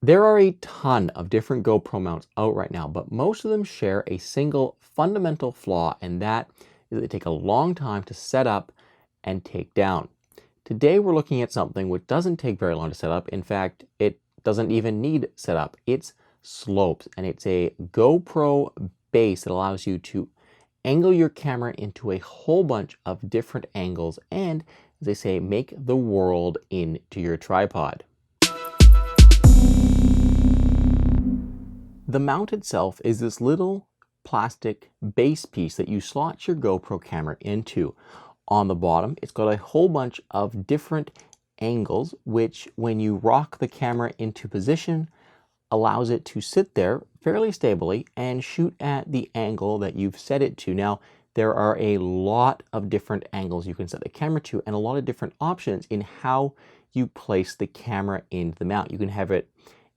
There are a ton of different GoPro mounts out right now, but most of them share a single fundamental flaw, and that is that they take a long time to set up and take down. Today we're looking at something which doesn't take very long to set up. In fact, it doesn't even need setup. It's slopes, and it's a GoPro base that allows you to angle your camera into a whole bunch of different angles and, as they say, make the world into your tripod. The mount itself is this little plastic base piece that you slot your GoPro camera into. On the bottom, it's got a whole bunch of different angles, which when you rock the camera into position, allows it to sit there fairly stably and shoot at the angle that you've set it to. Now, there are a lot of different angles you can set the camera to and a lot of different options in how you place the camera into the mount. You can have it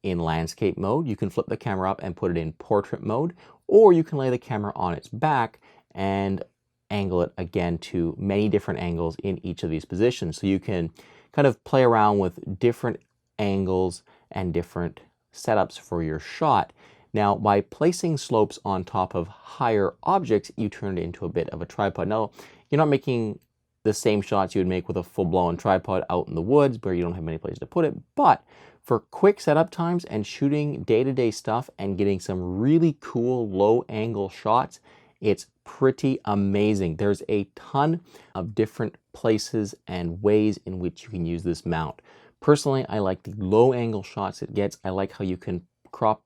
in landscape mode, you can flip the camera up and put it in portrait mode, or you can lay the camera on its back and angle it again to many different angles in each of these positions. So you can kind of play around with different angles and different setups for your shot. Now, by placing slopes on top of higher objects, you turn it into a bit of a tripod. Now, you're not making the same shots you would make with a full-blown tripod out in the woods where you don't have many places to put it, but for quick setup times and shooting day-to-day stuff and getting some really cool low-angle shots, it's pretty amazing. There's a ton of different places and ways in which you can use this mount. Personally, I like the low-angle shots it gets. I like how you can tilt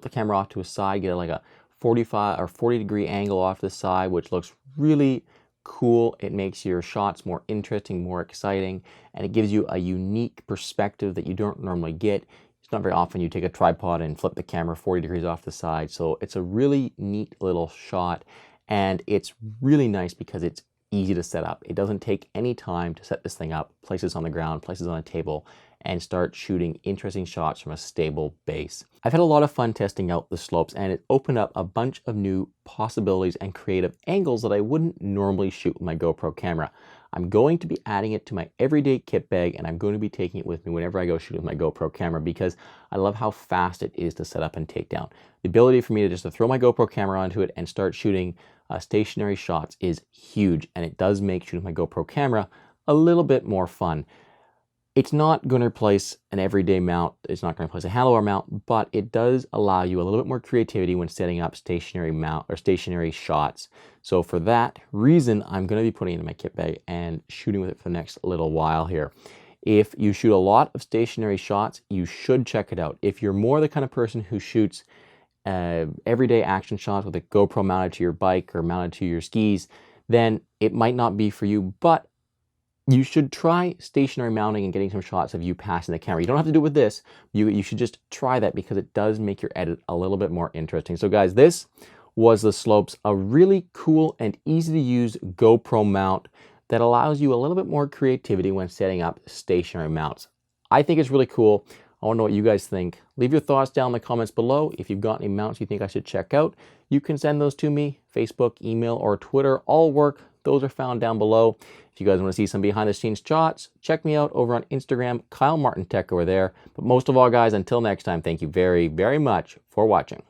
the camera off to a side, get like a 45 or 40-degree angle off the side, which looks really cool. It makes your shots more interesting, more exciting, and it gives you a unique perspective that you don't normally get. It's not very often you take a tripod and flip the camera 40 degrees off the side. So it's a really neat little shot, and it's really nice because it's easy to set up. It doesn't take any time to set this thing up, place this on the ground, place this on a table, and start shooting interesting shots from a stable base. I've had a lot of fun testing out the slopes, and it opened up a bunch of new possibilities and creative angles that I wouldn't normally shoot with my GoPro camera. I'm going to be adding it to my everyday kit bag, and I'm going to be taking it with me whenever I go shoot with my GoPro camera because I love how fast it is to set up and take down. The ability for me to just throw my GoPro camera onto it and start shooting stationary shots is huge, and it does make shooting with my GoPro camera a little bit more fun. It's not going to replace an everyday mount. It's not going to replace a handlebar mount, but it does allow you a little bit more creativity when setting up stationary mount or stationary shots. So for that reason, I'm going to be putting it in my kit bag and shooting with it for the next little while here. If you shoot a lot of stationary shots, you should check it out. If you're more the kind of person who shoots everyday action shots with a GoPro mounted to your bike or mounted to your skis, then it might not be for you, but you should try stationary mounting and getting some shots of you passing the camera. You don't have to do it with this. You should just try that because it does make your edit a little bit more interesting. So guys, this was the Slopes, a really cool and easy to use GoPro mount that allows you a little bit more creativity when setting up stationary mounts. I think it's really cool. I want to know what you guys think. Leave your thoughts down in the comments below. If you've got any mounts you think I should check out, you can send those to me. Facebook, email, or Twitter all work. Those are found down below. If you guys want to see some behind the scenes shots, check me out over on Instagram, Kyle Martin Tech over there. But most of all, guys, until next time, thank you very, very much for watching.